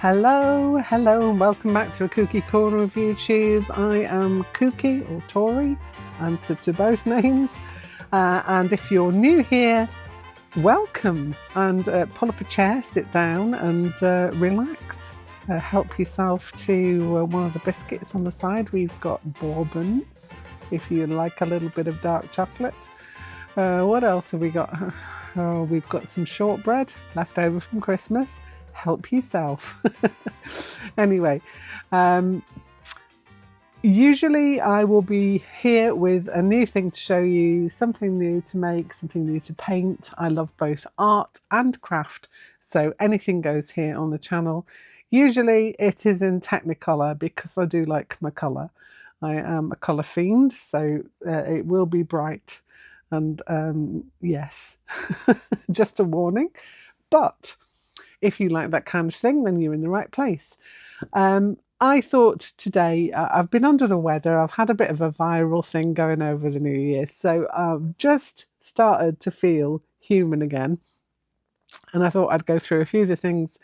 Hello, and welcome back to a Kooky Corner of YouTube. I am Kooky, or Tori, answer to both names. And if you're new here, welcome, and pull up a chair, sit down and relax. Help yourself to one of the biscuits on the side. We've got bourbons, if you like a little bit of dark chocolate. What else have we got? Oh, we've got some shortbread left over from Christmas. Help yourself. Anyway, usually I will be here with a new thing to show you, something new to make, something new to paint. I love both art and craft, so anything goes here on the channel. Usually it is in Technicolor because I do like my colour. I am a colour fiend, so it will be bright. And yes, just a warning. But if you like that kind of thing, then you're in the right place. I thought today, I've been under the weather. I've had a bit of a viral thing going over the New Year. So I've just started to feel human again. And I thought I'd go through a few of the things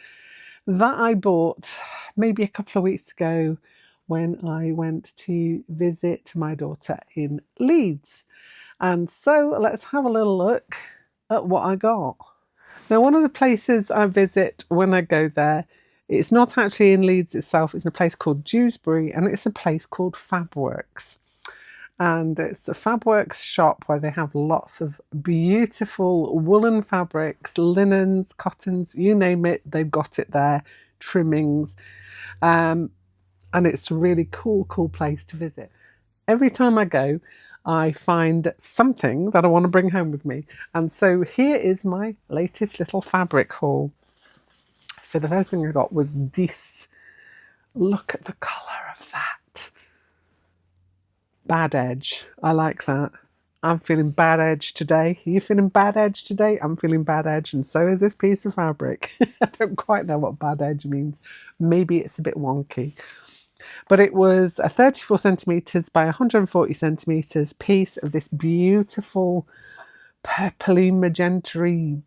that I bought maybe a couple of weeks ago when I went to visit my daughter in Leeds. And so let's have a little look at what I got. Now, one of the places I visit when I go there, it's not actually in Leeds itself, it's in a place called Dewsbury, and it's a place called Fabworks. And it's a Fabworks shop where they have lots of beautiful woolen fabrics, linens, cottons, you name it, they've got it there, trimmings. And it's a really cool place to visit. Every time I go, I find something that I want to bring home with me. And so here is my latest little fabric haul. So the first thing I got was this. Look at the colour of that. Bad edge. I like that. I'm feeling bad edge today. Are you feeling bad edge today? I'm feeling bad edge, and so is this piece of fabric. I don't quite know what bad edge means. Maybe it's a bit wonky. But it was a 34 centimetres by 140 centimetres piece of this beautiful purpley magenta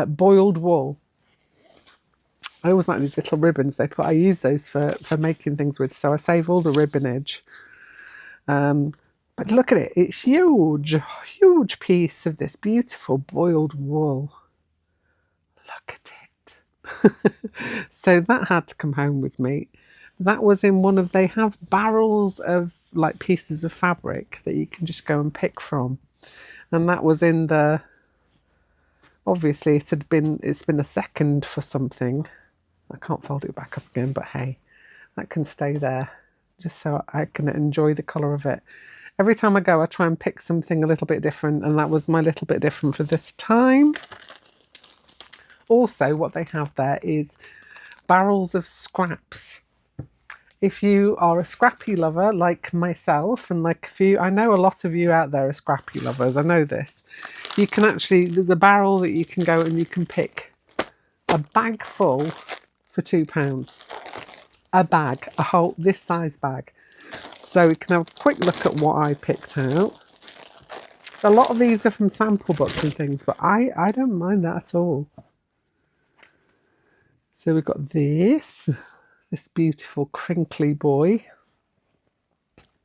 boiled wool. I always like these little ribbons they put. I use those for making things with, so I save all the ribbonage. But look at it, it's huge piece of this beautiful boiled wool. Look at it. So that had to come home with me. That was in one of, they have barrels of like pieces of fabric that you can just go and pick from. And that was in the, obviously it's been a second for something. I can't fold it back up again, but hey, that can stay there just so I can enjoy the colour of it. Every time I go, I try and pick something a little bit different, and that was my little bit different for this time. Also, what they have there is barrels of scraps. If you are a scrappy lover like myself, and like a few, I know a lot of you out there are scrappy lovers, I know this. You can actually, there's a barrel that you can go and you can pick a bag full for £2. A bag, a whole, this size bag. So we can have a quick look at what I picked out. A lot of these are from sample books and things, but I don't mind that at all. So we've got this beautiful crinkly boy.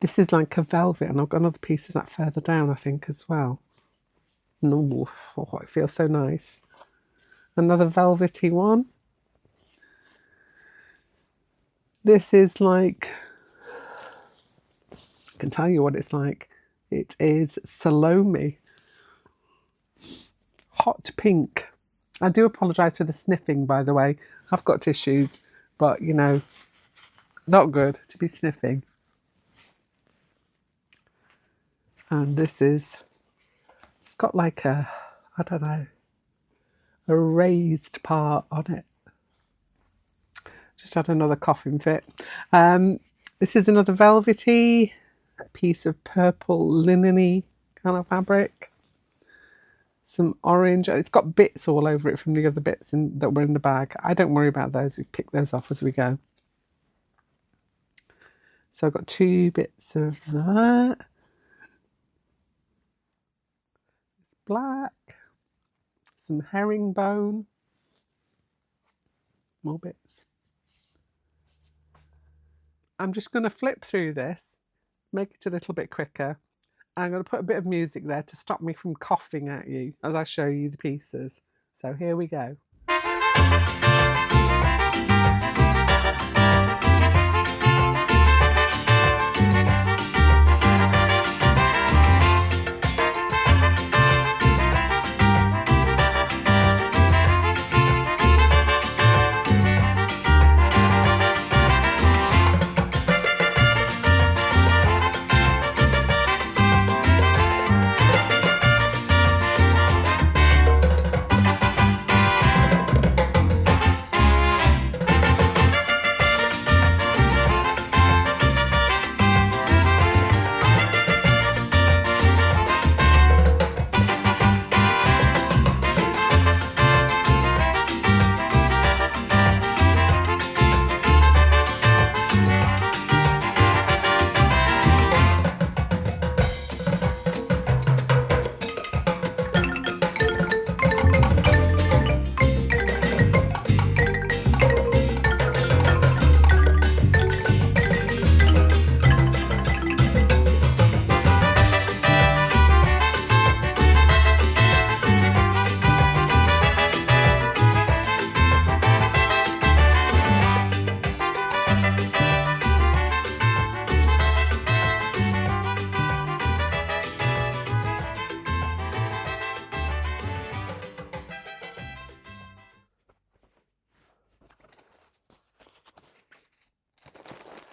This is like a velvet, and I've got another piece of that further down, I think, as well. No, oh, it feels so nice. Another velvety one. This is like, I can tell you what it's like. It is Salome. Hot pink. I do apologise for the sniffing, by the way. I've got tissues, but you know, not good to be sniffing. And this is, it's got like a, I don't know, a raised part on it. Just had another coughing fit. This is another velvety piece of purple linen-y kind of fabric. Some orange. It's got bits all over it from the other bits that were in the bag. I don't worry about those. We pick those off as we go. So I've got two bits of that. It's black. Some herringbone. More bits. I'm just going to flip through this, make it a little bit quicker. I'm going to put a bit of music there to stop me from coughing at you as I show you the pieces. So here we go.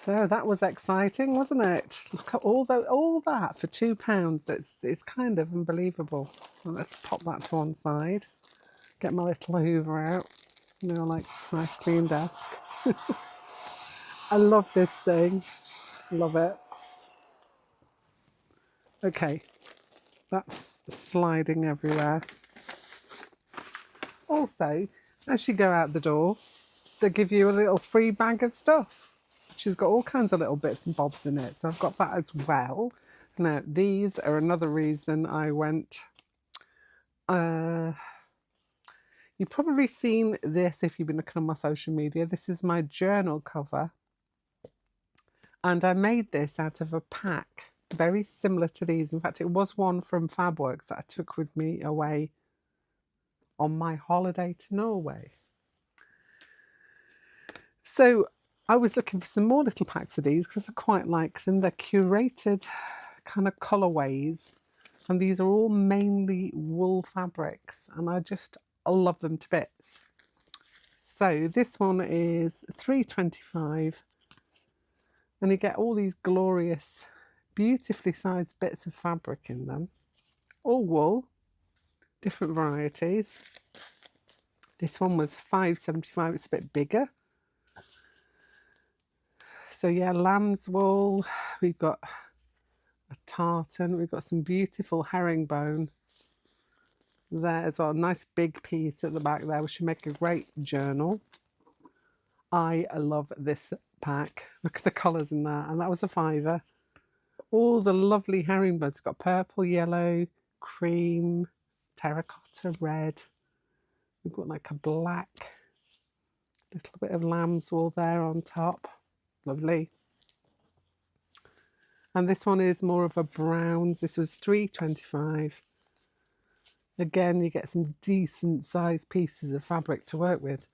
So that was exciting, wasn't it? Look at all that for £2. It's kind of unbelievable. Well, let's pop that to one side. Get my little Hoover out. You know, like nice clean desk. I love this thing. Love it. Okay, that's sliding everywhere. Also, as you go out the door, they give you a little free bag of stuff. She's got all kinds of little bits and bobs in it, so I've got that as well. Now, these are another reason I went. You've probably seen this if you've been looking on my social media. This is my journal cover, and I made this out of a pack very similar to these. In fact, it was one from Fabworks that I took with me away on my holiday to Norway. So I was looking for some more little packs of these because I quite like them. They're curated kind of colourways, and these are all mainly wool fabrics, and I love them to bits. So this one is £3.25, and you get all these glorious, beautifully sized bits of fabric in them, all wool, different varieties. This one was £5.75. It's a bit bigger. So yeah, lamb's wool, we've got a tartan, we've got some beautiful herringbone there as well. A nice big piece at the back there, which should make a great journal. I love this pack. Look at the colours in that, and that was a £5. All the lovely herringbones. We've got purple, yellow, cream, terracotta, red. We've got like a black, little bit of lamb's wool there on top. Lovely. And this one is more of a browns. This was £3.25. Again, you get some decent sized pieces of fabric to work with.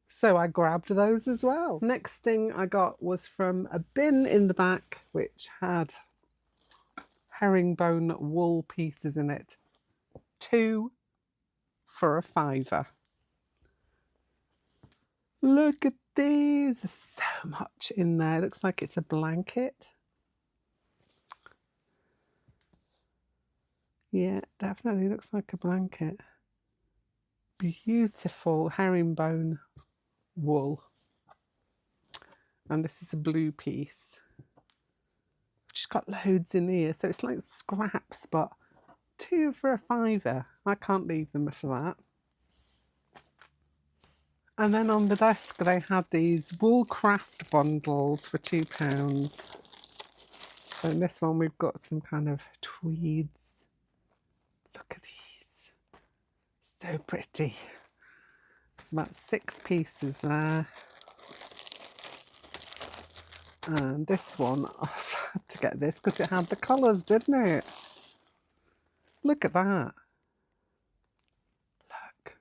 So I grabbed those as well. Next thing I got was from a bin in the back, which had herringbone wool pieces in it. 2 for a £5. Look at these. There's so much in there. It looks like it's a blanket. Yeah, definitely looks like a blanket. Beautiful herringbone wool. And this is a blue piece. She's got loads in here, so it's like scraps, but 2 for a £5. I can't leave them for that. And then on the desk they had these wool craft bundles for £2. So in this one we've got some kind of tweeds. Look at these. So pretty. There's about 6 pieces there. And this one, I've had to get this because it had the colours, didn't it? Look at that. Look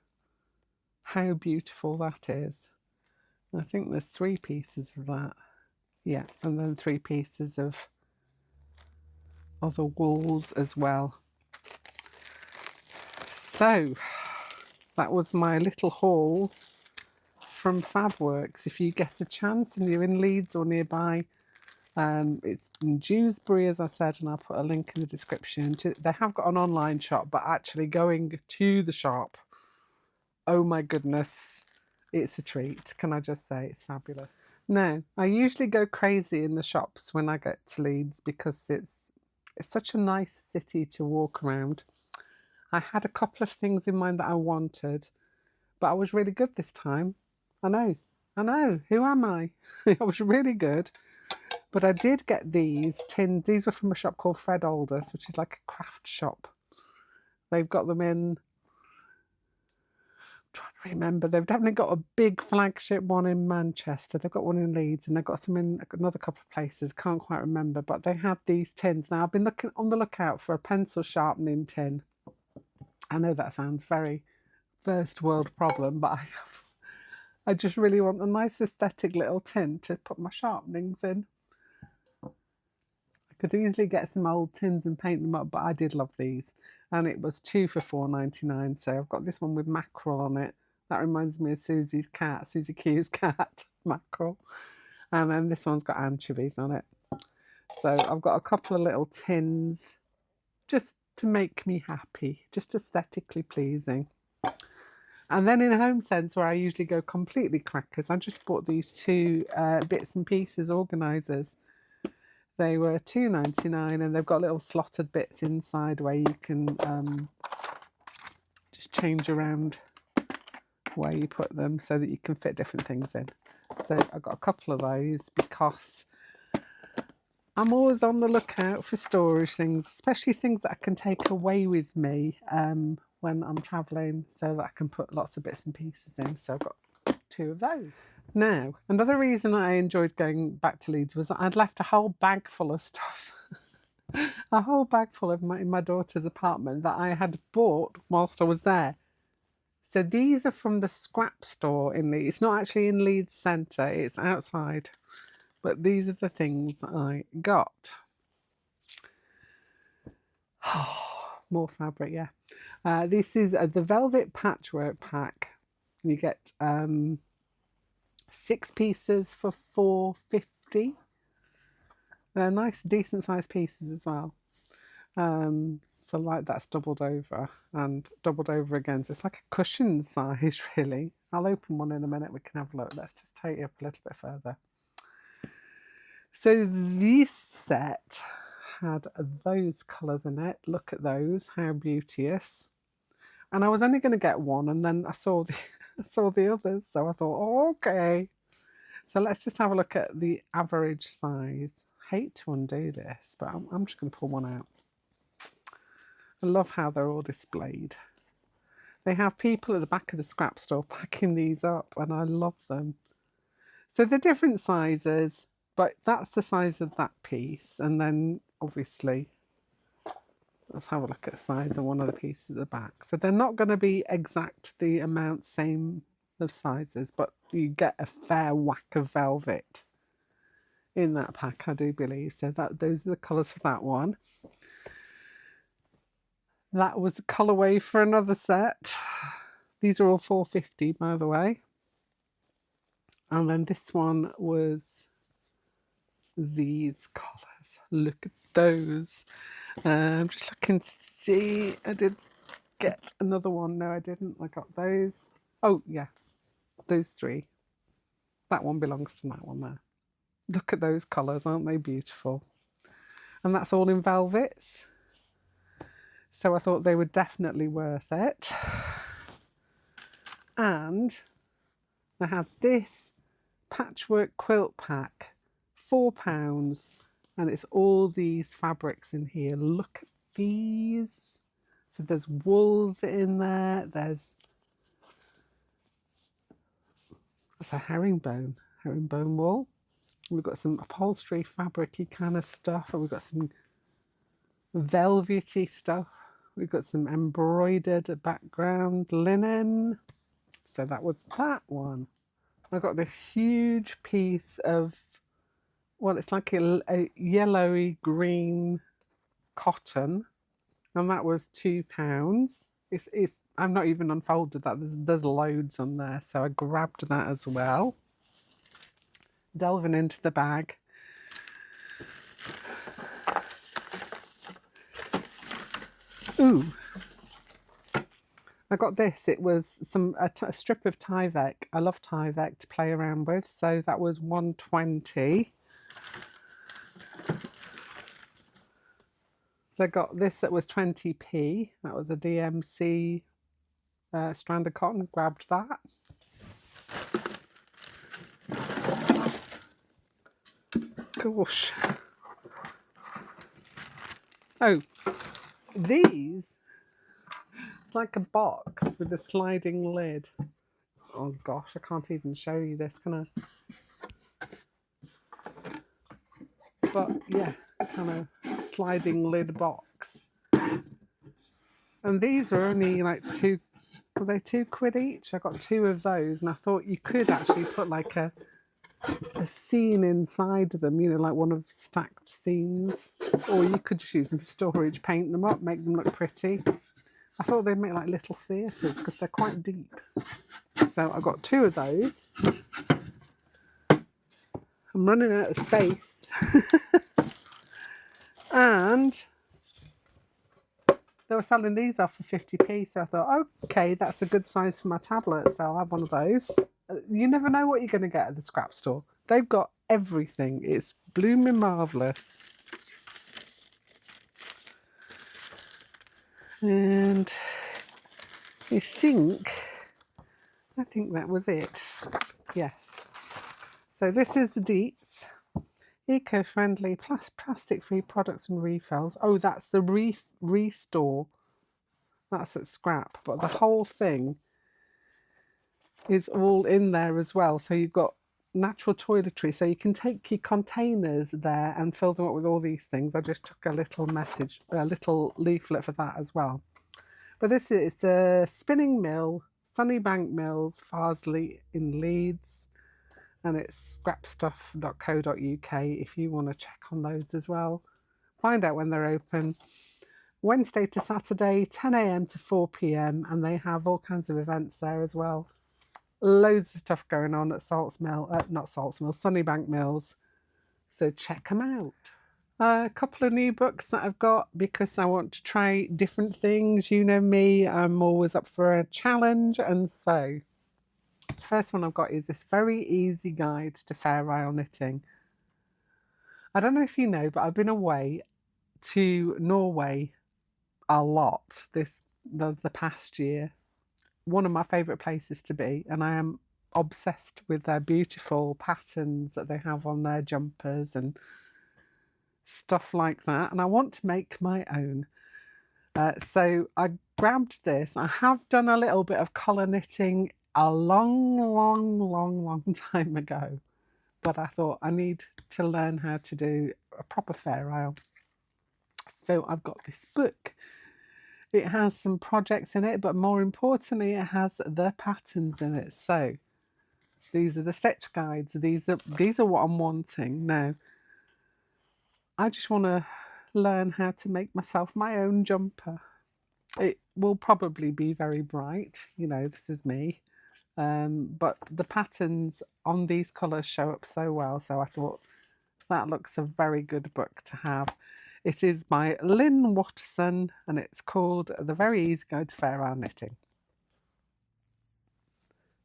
how beautiful that is. I think there's 3 pieces of that. Yeah, and then 3 pieces of other wools as well. So that was my little haul from Fabworks. If you get a chance and you're in Leeds or nearby, it's in Dewsbury, as I said, and I'll put a link in the description. They have got an online shop, but actually going to the shop, oh my goodness, it's a treat. Can I just say it's fabulous? Now, I usually go crazy in the shops when I get to Leeds because it's such a nice city to walk around. I had a couple of things in mind that I wanted, but I was really good this time. I know, who am I? I was really good. But I did get these tins. These were from a shop called Fred Aldous, which is like a craft shop. They've got them in, trying to remember, they've definitely got a big flagship one in Manchester, they've got one in Leeds, and they've got some in another couple of places, can't quite remember, but they had these tins. Now I've been looking on the lookout for a pencil sharpening tin. I know that sounds very first world problem, but I just really want a nice aesthetic little tin to put my sharpenings in. I could easily get some old tins and paint them up, but I did love these, and it was 2 for £4.99. So I've got this one with mackerel on it. That reminds me of Susie's cat, Susie Q's cat, mackerel. And then this one's got anchovies on it. So I've got a couple of little tins just to make me happy, just aesthetically pleasing. And then in Home Sense, where I usually go completely crackers, I just bought these 2 bits and pieces organisers. They were £2.99, and they've got little slotted bits inside where you can just change around where you put them so that you can fit different things in. So I got a couple of those because I'm always on the lookout for storage things, especially things that I can take away with me when I'm travelling, so that I can put lots of bits and pieces in. So I've got 2 of those. Now, another reason I enjoyed going back to Leeds was that I'd left a whole bag full of stuff. A whole bag full of in my daughter's apartment that I had bought whilst I was there. So these are from the scrap store in Leeds. It's not actually in Leeds Centre, it's outside. But these are the things I got. More fabric, yeah. This is the Velvet Patchwork Pack. You get 6 pieces for £4.50. They're nice, decent sized pieces as well. So like that's doubled over and doubled over again. So it's like a cushion size, really. I'll open one in a minute. We can have a look. Let's just take it up a little bit further. So this set had those colours in it. Look at those, how beauteous. And I was only going to get one, and then I saw the others, so I thought, oh, okay. So let's just have a look at the average size. Hate to undo this, but I'm just going to pull one out. I love how they're all displayed. They have people at the back of the scrap store packing these up, and I love them. So they're different sizes, but that's the size of that piece. And then obviously, let's have a look at the size of one of the pieces at the back. So they're not going to be exact the amount, same of sizes, but you get a fair whack of velvet in that pack, I do believe. So those are the colours for that one. That was a colourway for another set. These are all £4.50, by the way. And then this one was these colours. Look at those. I'm just looking to see. I did get another one. No, I didn't. I got those. Oh, yeah. Those 3. That one belongs to that one there. Look at those colours. Aren't they beautiful? And that's all in velvets. So I thought they were definitely worth it. And I had this patchwork quilt pack, £4, and it's all these fabrics in here. Look at these. So there's wools in there. There's a herringbone wool. We've got some upholstery, fabric-y kind of stuff, and we've got some velvety stuff. We've got some embroidered background linen. So that was that one. I got this huge piece of, well, it's like a yellowy green cotton, and that was £2. It's I've not even unfolded that. There's loads on there, so I grabbed that as well. Delving into the bag. Ooh, I got this. It was a strip of Tyvek. I love Tyvek to play around with, so that was £1.20. So I got this that was 20p. That was a DMC strand of cotton. Grabbed that. Gosh. Oh, these. It's like a box with a sliding lid. Oh gosh, I can't even show you this, can I? But yeah, kind of sliding lid box. And these are only like were they £2 each? I got 2 of those, and I thought you could actually put like a scene inside them, you know, like one of stacked scenes, or you could just use them for storage, paint them up, make them look pretty. I thought they'd make like little theatres because they're quite deep. So I got 2 of those. I'm running out of space. And they were selling these off for 50p, so I thought, okay, that's a good size for my tablet, so I'll have one of those. You never know what you're going to get at the scrap store. They've got everything. It's blooming marvellous. And I think that was it. Yes. So this is the Deets. Eco-friendly, plastic-free products and refills. Oh, that's the restore. That's at scrap. But the whole thing is all in there as well. So you've got natural toiletry. So you can take your containers there and fill them up with all these things. I just took a little leaflet for that as well. But this is the spinning mill, Sunnybank Mills, Farsley in Leeds. And it's scrapstuff.co.uk if you want to check on those as well. Find out when they're open. Wednesday to Saturday, 10 a.m. to 4 p.m. And they have all kinds of events there as well. Loads of stuff going on at Sunnybank Mills. So check them out. A couple of new books that I've got because I want to try different things. You know me, I'm always up for a challenge. And so the first one I've got is this very easy guide to Fair Isle knitting. I don't know if you know, but I've been away to Norway a lot the past year. One of my favourite places to be, and I am obsessed with their beautiful patterns that they have on their jumpers and stuff like that, and I want to make my own. So I grabbed this. I have done a little bit of collar knitting a long time ago, but I thought I need to learn how to do a proper Fair Isle. So I've got this book. It has some projects in it, but more importantly, it has the patterns in it. So these are the stitch guides. These are what I'm wanting now. I just want to learn how to make myself my own jumper. It will probably be very bright, you know, this is me. But the patterns on these colours show up so well, so I thought that looks a very good book to have. It is by Lynn Watterson, and it's called The Very Easy Guide to Fair Isle Knitting.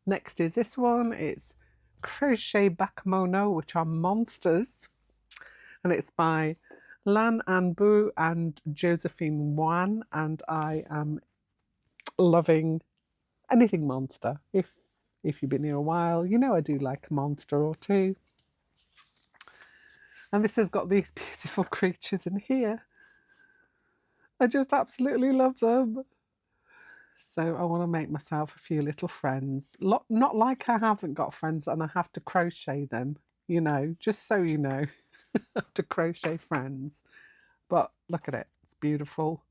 Next is this one. It's Crochet Bakemono, which are monsters, and it's by Lan Anbu and Josephine Wan, and I am loving anything monster. If you've been here a while, you know I do like a monster or two. And this has got these beautiful creatures in here. I just absolutely love them. So I want to make myself a few little friends. Not like I haven't got friends and I have to crochet them. you know, just so you know, to crochet friends. But look at it, it's beautiful.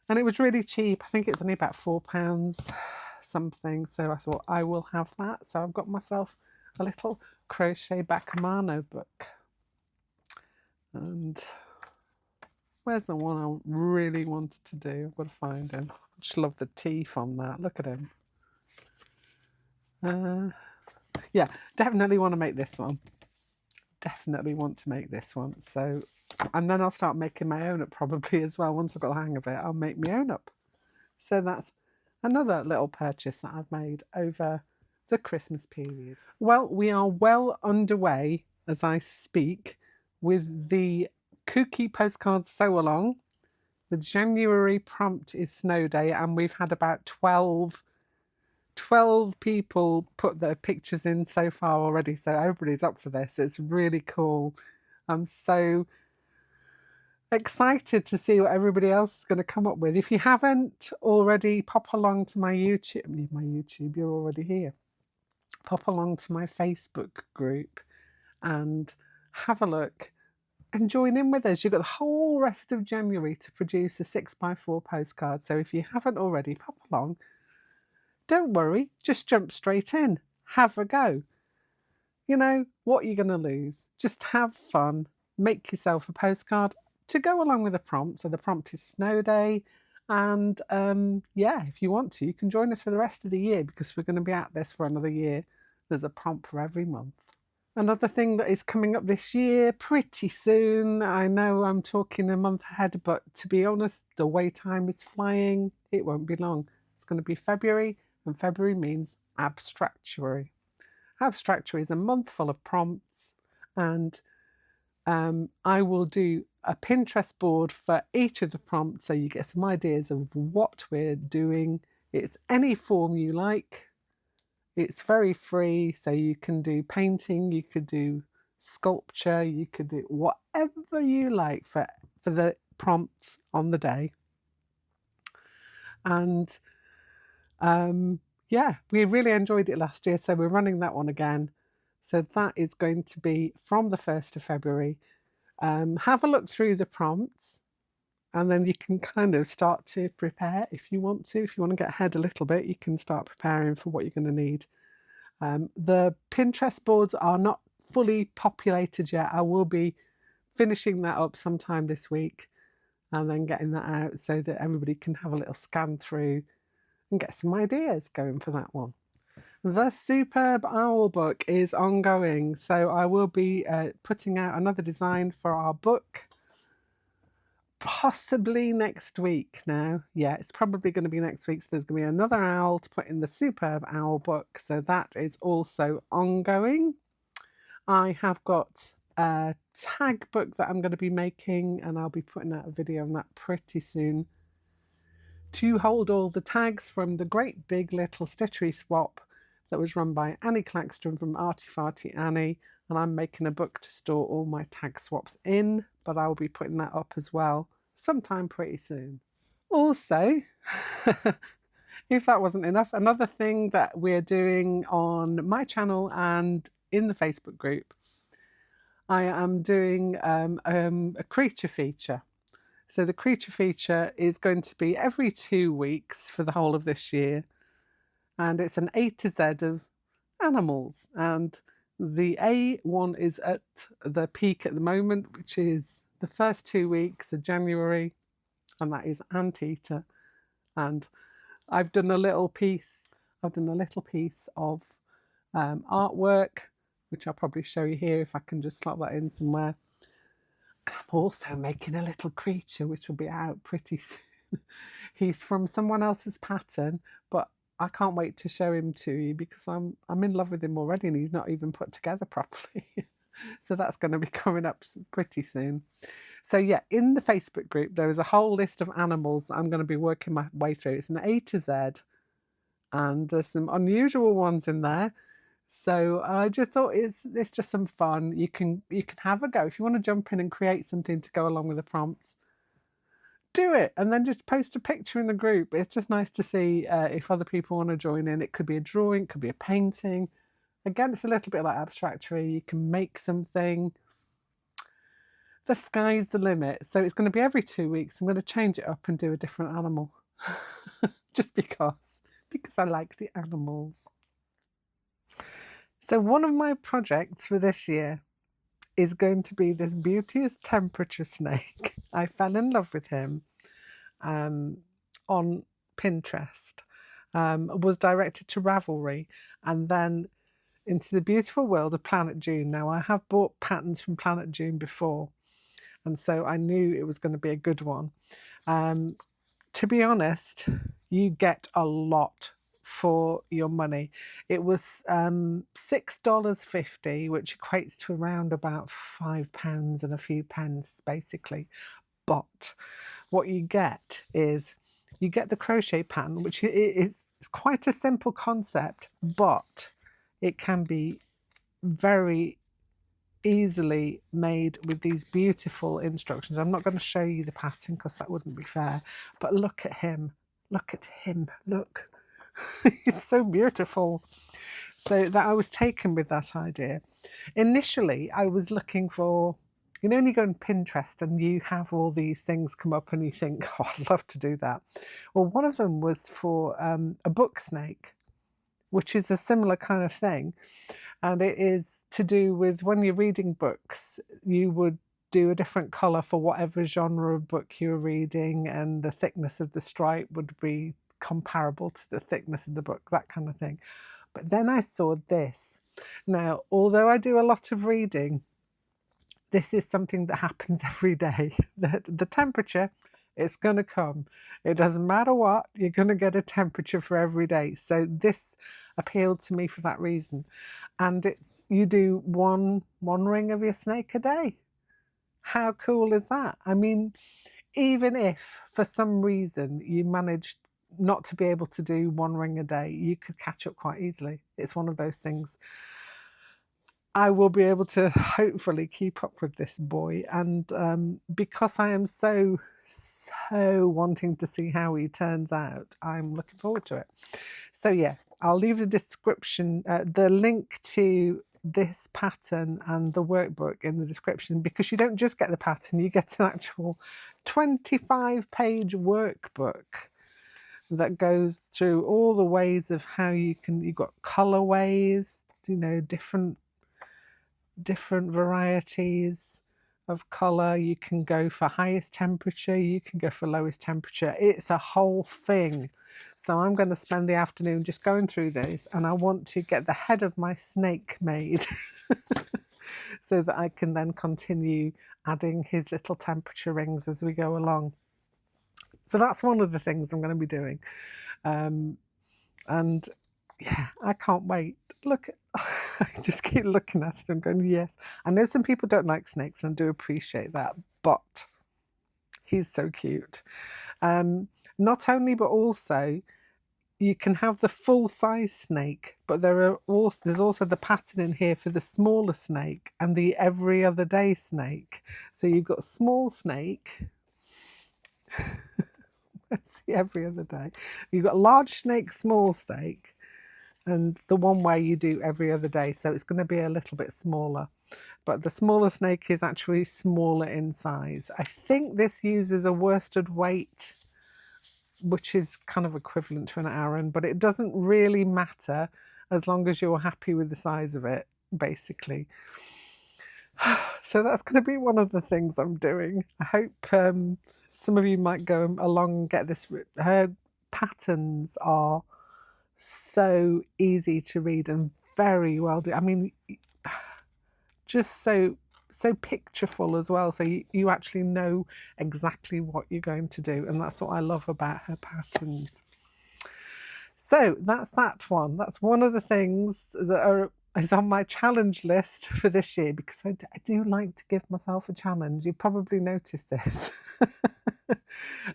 And it was really cheap. I think it's only about £4 something. So I thought I will have that. So I've got myself a little crochet Baccamano book. And where's the one I really wanted to do? I've got to find him. I just love the teeth on that. Look at him. Yeah, definitely want to make this one. Definitely want to make this one. So, and then I'll start making my own up probably as well. Once I've got the hang of it, I'll make my own up. So that's another little purchase that I've made over the Christmas period. Well, we are well underway as I speak with the Kooky postcard sew along. The January prompt is Snow Day, and we've had about 12 people put their pictures in so far already, so everybody's up for this. It's really cool. I'm so excited to see what everybody else is going to come up with. If you haven't already, pop along to my YouTube, you're already here. Pop along to my Facebook group and have a look and join in with us. You've got the whole rest of January to produce a 6x4 postcard. So if you haven't already, pop along. Don't worry, just jump straight in. Have a go. You know, what are you going to lose? Just have fun. Make yourself a postcard to go along with the prompt. So the prompt is Snow Day. And yeah, if you want to, you can join us for the rest of the year because we're going to be at this for another year. There's a prompt for every month. Another thing that is coming up this year pretty soon. I know I'm talking a month ahead, but to be honest, the way time is flying, it won't be long. It's going to be February, and February means Abstractuary. Abstractuary is a month full of prompts, and I will do a Pinterest board for each of the prompts so you get some ideas of what we're doing. It's any form you like. It's very free, so you can do painting, you could do sculpture, you could do whatever you like for the prompts on the day. And yeah, we really enjoyed it last year, so we're running that one again. So that is going to be from the 1st of February. Have a look through the prompts, and then you can kind of start to prepare if you want to. If you want to get ahead a little bit, you can start preparing for what you're going to need. The Pinterest boards are not fully populated yet. I will be finishing that up sometime this week and then getting that out so that everybody can have a little scan through and get some ideas going for that one. The Superb Owl book is ongoing, so I will be putting out another design for our book possibly next week now. Yeah, it's probably going to be next week. So there's going to be another owl to put in the Superb Owl book. So that is also ongoing. I have got a tag book that I'm going to be making, and I'll be putting out a video on that pretty soon to hold all the tags from the Great Big Little Stitchery Swap that was run by Annie Claxton from Arty Farty Annie. And I'm making a book to store all my tag swaps in, but I will be putting that up as well sometime pretty soon. Also, if that wasn't enough, another thing that we're doing on my channel and in the Facebook group, I am doing a creature feature. So the creature feature is going to be every 2 weeks for the whole of this year, and it's an A to Z of animals. And the A one is at the peak at the moment, which is the first 2 weeks of January, and that is Anteater. And I've done a little piece of artwork, which I'll probably show you here if I can just slot that in somewhere. I'm also making a little creature, which will be out pretty soon. He's from someone else's pattern, but I can't wait to show him to you because I'm in love with him already, and he's not even put together properly. So that's going to be coming up pretty soon. So yeah, in the Facebook group, there is a whole list of animals that I'm going to be working my way through. It's an A to Z, and there's some unusual ones in there. So I just thought it's just some fun. You can have a go. If you want to jump in and create something to go along with the prompts, do it, and then just post a picture in the group. It's just nice to see if other people want to join in. It could be a drawing, it could be a painting, Again, it's a little bit like abstractory. You can make something. The sky's the limit. So it's going to be every 2 weeks. I'm going to change it up and do a different animal. Just because I like the animals. So one of my projects for this year is going to be this beauteous temperature snake. I fell in love with him on Pinterest. Was directed to Ravelry, and then into the beautiful world of Planet June. Now, I have bought patterns from Planet June before, and so I knew it was going to be a good one. To be honest, you get a lot for your money. It was $6.50, which equates to around about £5 and a few pence, basically. But what you get is you get the crochet pattern, which is quite a simple concept, but it can be very easily made with these beautiful instructions. I'm not going to show you the pattern because that wouldn't be fair, but look at him. Look at him. Look. He's so beautiful. So that I was taken with that idea. Initially, I was looking for, you know, when you go on Pinterest and you have all these things come up and you think, oh, I'd love to do that. Well, one of them was for a book snake, which is a similar kind of thing. And it is to do with when you're reading books, you would do a different colour for whatever genre of book you're reading, and the thickness of the stripe would be comparable to the thickness of the book, that kind of thing. But then I saw this. Now, although I do a lot of reading, this is something that happens every day. The temperature, it's going to come. It doesn't matter what, you're going to get a temperature for every day. So this appealed to me for that reason. And it's, you do one ring of your snake a day. How cool is that? I mean, even if for some reason you managed not to be able to do one ring a day, you could catch up quite easily. It's one of those things. I will be able to hopefully keep up with this boy, and because I am so wanting to see how he turns out, I'm looking forward to it. So yeah, I'll leave the description, the link to this pattern and the workbook in the description, because you don't just get the pattern, you get an actual 25-page workbook that goes through all the ways of how you've got colorways, you know, different varieties of color. You can go for highest temperature, you can go for lowest temperature. It's a whole thing. So I'm going to spend the afternoon just going through this, and I want to get the head of my snake made so that I can then continue adding his little temperature rings as we go along. So that's one of the things I'm going to be doing. And yeah, I can't wait. Look, I just keep looking at it and going, yes. I know some people don't like snakes, and I do appreciate that, but he's so cute. Not only, but also you can have the full size snake, but there's also the pattern in here for the smaller snake and the every other day snake. So you've got small snake. Let's see, every other day. You've got large snake, small snake, and the one way you do every other day. So it's going to be a little bit smaller, but the smaller snake is actually smaller in size. I think this uses a worsted weight, which is kind of equivalent to an Aran, but it doesn't really matter as long as you're happy with the size of it, basically. So that's going to be one of the things I'm doing. I hope some of you might go along and get this. Her patterns are so easy to read and very well done. I mean, just so pictureful as well, so you actually know exactly what you're going to do, and that's what I love about her patterns. So that's that one. That's one of the things that is on my challenge list for this year, because I do like to give myself a challenge. You probably noticed this.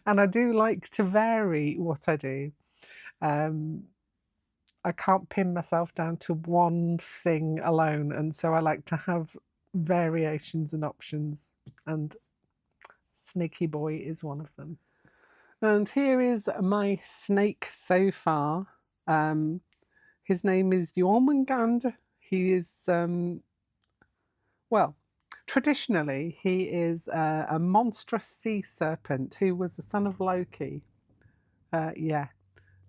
And I do like to vary what I do. I can't pin myself down to one thing alone, and so I like to have variations and options, and Snaky Boy is one of them. And here is my snake so far. His name is Jormungand. He is, well, traditionally he is a monstrous sea serpent who was the son of Loki. Yeah,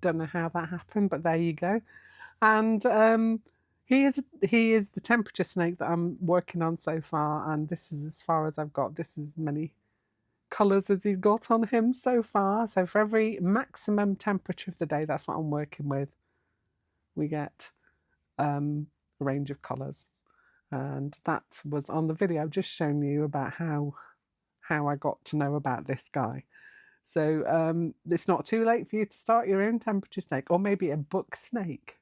don't know how that happened, but there you go. And he is the temperature snake that I'm working on so far, and this is as far as I've got. This is as many colours as he's got on him so far. So for every maximum temperature of the day, that's what I'm working with, we get a range of colours. And that was on the video I've just shown you about how I got to know about this guy. So it's not too late for you to start your own temperature snake, or maybe a book snake.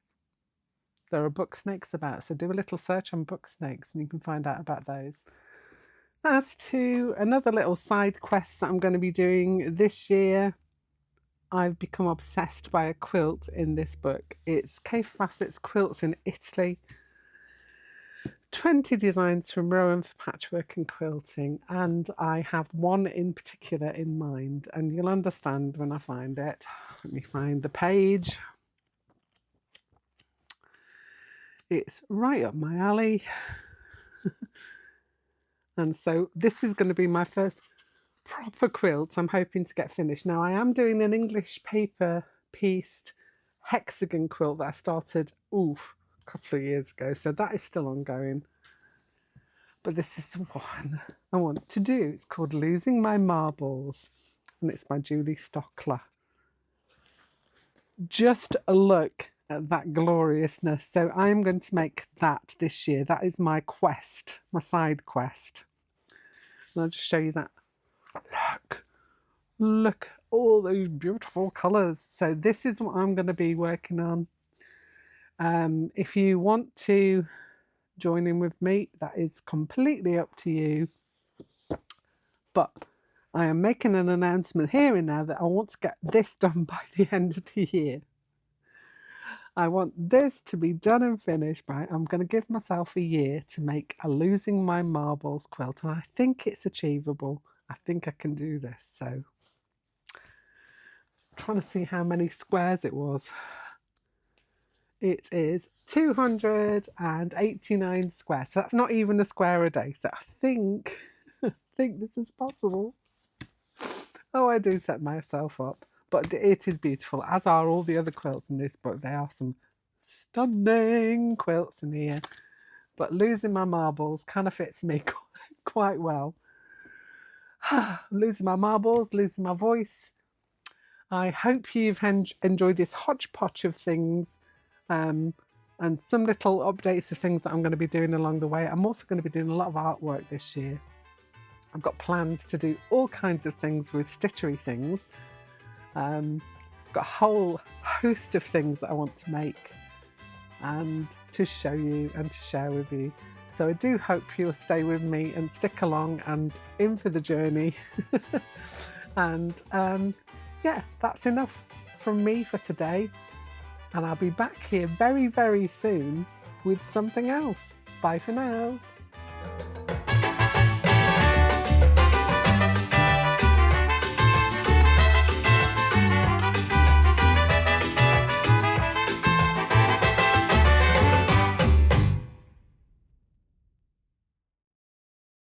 There are book snakes about, so do a little search on book snakes and you can find out about those. As to another little side quest that I'm going to be doing this year, I've become obsessed by a quilt in this book. It's Kay Fassett's Quilts in Italy. 20 designs from Rowan for patchwork and quilting, and I have one in particular in mind, and you'll understand when I find it. Let me find the page. It's right up my alley. And so this is going to be my first proper quilt I'm hoping to get finished. Now I am doing an English paper pieced hexagon quilt that I started a couple of years ago, so that is still ongoing. But this is the one I want to do. It's called Losing My Marbles, and it's by Julie Stockler. Just a look at that gloriousness. So I'm going to make that this year. That is my quest, my side quest. And I'll just show you that. Look, all those beautiful colours. So this is what I'm going to be working on. If you want to join in with me, that is completely up to you. But I am making an announcement here and now that I want to get this done by the end of the year. I want this to be done and finished by, I'm going to give myself a year to make a Losing My Marbles quilt, and I think it's achievable. I think I can do this. So I'm trying to see how many squares it was. It is 289 squares, so that's not even a square a day. So I think this is possible. Oh, I do set myself up. But it is beautiful, as are all the other quilts in this book. There are some stunning quilts in here. But Losing My Marbles kind of fits me quite well. Losing my marbles, losing my voice. I hope you've enjoyed this hodgepodge of things and some little updates of things that I'm going to be doing along the way. I'm also going to be doing a lot of artwork this year. I've got plans to do all kinds of things with stitchery things. Got a whole host of things that I want to make and to show you and to share with you. So I do hope you'll stay with me and stick along and in for the journey. And yeah, that's enough from me for today. And I'll be back here very, very soon with something else. Bye for now.